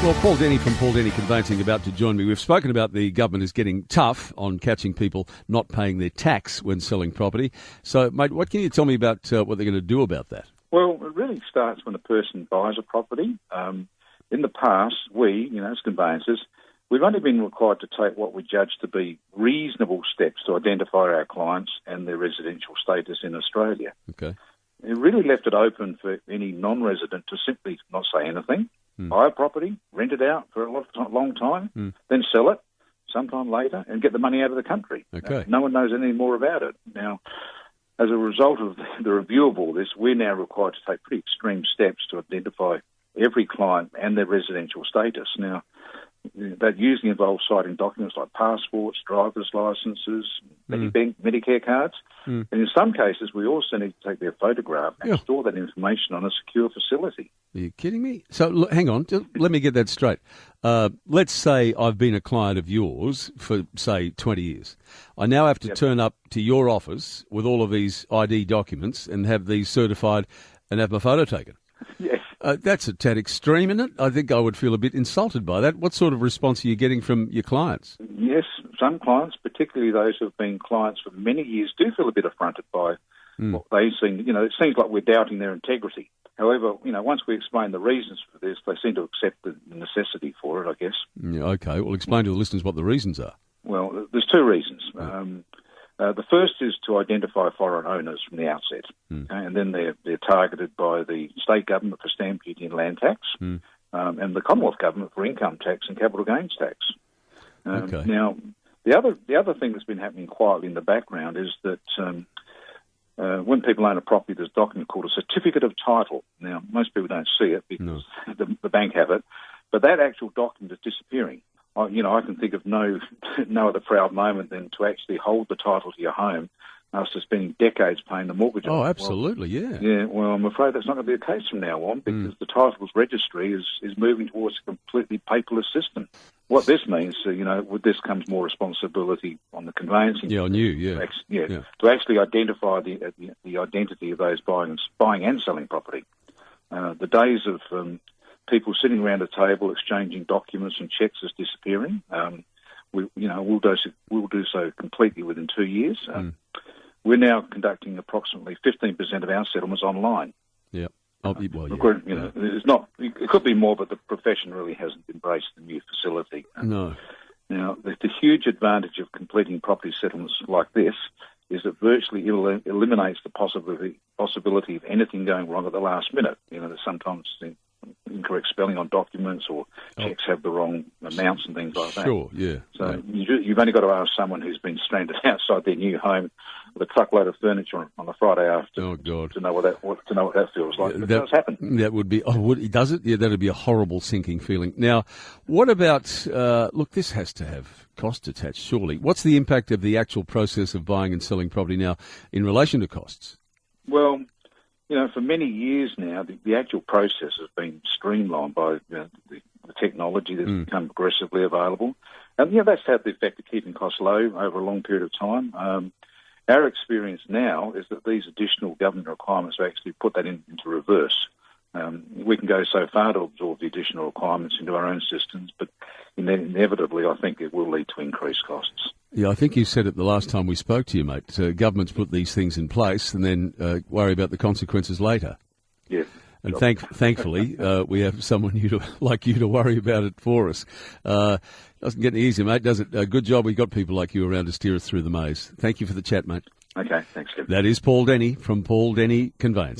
Well, Paul Denny from Paul Denny Conveyancing about to join me. We've spoken about the government is getting tough on catching people not paying their tax when selling property. So, mate, what can you tell me about what they're going to do about that? Well, it really starts when a person buys a property. In the past, we, as conveyancers, we've only been required to take what we judge to be reasonable steps to identify our clients and their residential status in Australia. Okay. It really left it open for any non-resident to simply not say anything, buy a property, rent it out for a long time, then sell it sometime later and get the money out of the country. Okay. No one knows anything more about it. Now, as a result of the review of all this, we're now required to take pretty extreme steps to identify every client and their residential status. Now, that usually involves citing documents like passports, driver's licences, Medicare cards. And in some cases, we also need to take their photograph and store that information on a secure facility. Are you kidding me? So, look, hang on. Let me get that straight. Let's say I've been a client of yours for, say, 20 years. I now have to turn up to your office with all of these ID documents and have these certified and have my photo taken. Yes. That's a tad extreme, isn't it? I think I would feel a bit insulted by that. What sort of response are you getting from your clients? Yes, some clients, particularly those who have been clients for many years, do feel a bit affronted by what they seem, it seems like we're doubting their integrity. However, once we explain the reasons for this, they seem to accept the necessity for it, I guess. Yeah, okay, well, explain to the listeners what the reasons are. Well, there's two reasons. The first is to identify foreign owners from the outset, and then they're targeted by the state government for stamp duty and land tax, and the Commonwealth government for income tax and capital gains tax. Okay. Now, the other thing that's been happening quietly in the background is that when people own a property, there's a document called a certificate of title. Now, most people don't see it because the bank have it, but that actual document is disappearing. I can think of no other proud moment than to actually hold the title to your home after spending decades paying the mortgage. Oh, absolutely, yeah. Yeah, well, I'm afraid that's not going to be the case from now on because the titles registry is moving towards a completely paperless system. What this means, with this comes more responsibility on the conveyancing. Yeah, on you, to actually identify the identity of those buying and selling property. The days of people sitting around a table exchanging documents and checks is disappearing. We'll do so completely within 2 years. We're now conducting approximately 15% of our settlements online. Yeah. It's not. It could be more, but the profession really hasn't embraced the new facility. No. Now, the huge advantage of completing property settlements like this is it virtually eliminates the possibility of anything going wrong at the last minute. There's sometimes incorrect spelling on documents or checks have the wrong amounts and things like that. Sure, yeah. So you've only got to ask someone who's been stranded outside their new home with a truckload of furniture on a Friday afternoon to know what that feels like. It does happen. That would be. Does it? Yeah, that'd be a horrible sinking feeling. Now, what about? Look, this has to have cost attached, surely. What's the impact of the actual process of buying and selling property now in relation to costs? Well, for many years now, the actual process has been streamlined by the technology that's become progressively available. And, that's had the effect of keeping costs low over a long period of time. Our experience now is that these additional government requirements actually put that into reverse. We can go so far to absorb the additional requirements into our own systems, but inevitably I think it will lead to increased costs. Yeah, I think you said it the last time we spoke to you, mate. Governments put these things in place and then worry about the consequences later. Yeah. And thankfully, we have someone like you to worry about it for us. Doesn't get any easier, mate, does it? Good job we got people like you around to steer us through the maze. Thank you for the chat, mate. Okay, thanks, Kevin. That is Paul Denny from Paul Denny Conveyancing.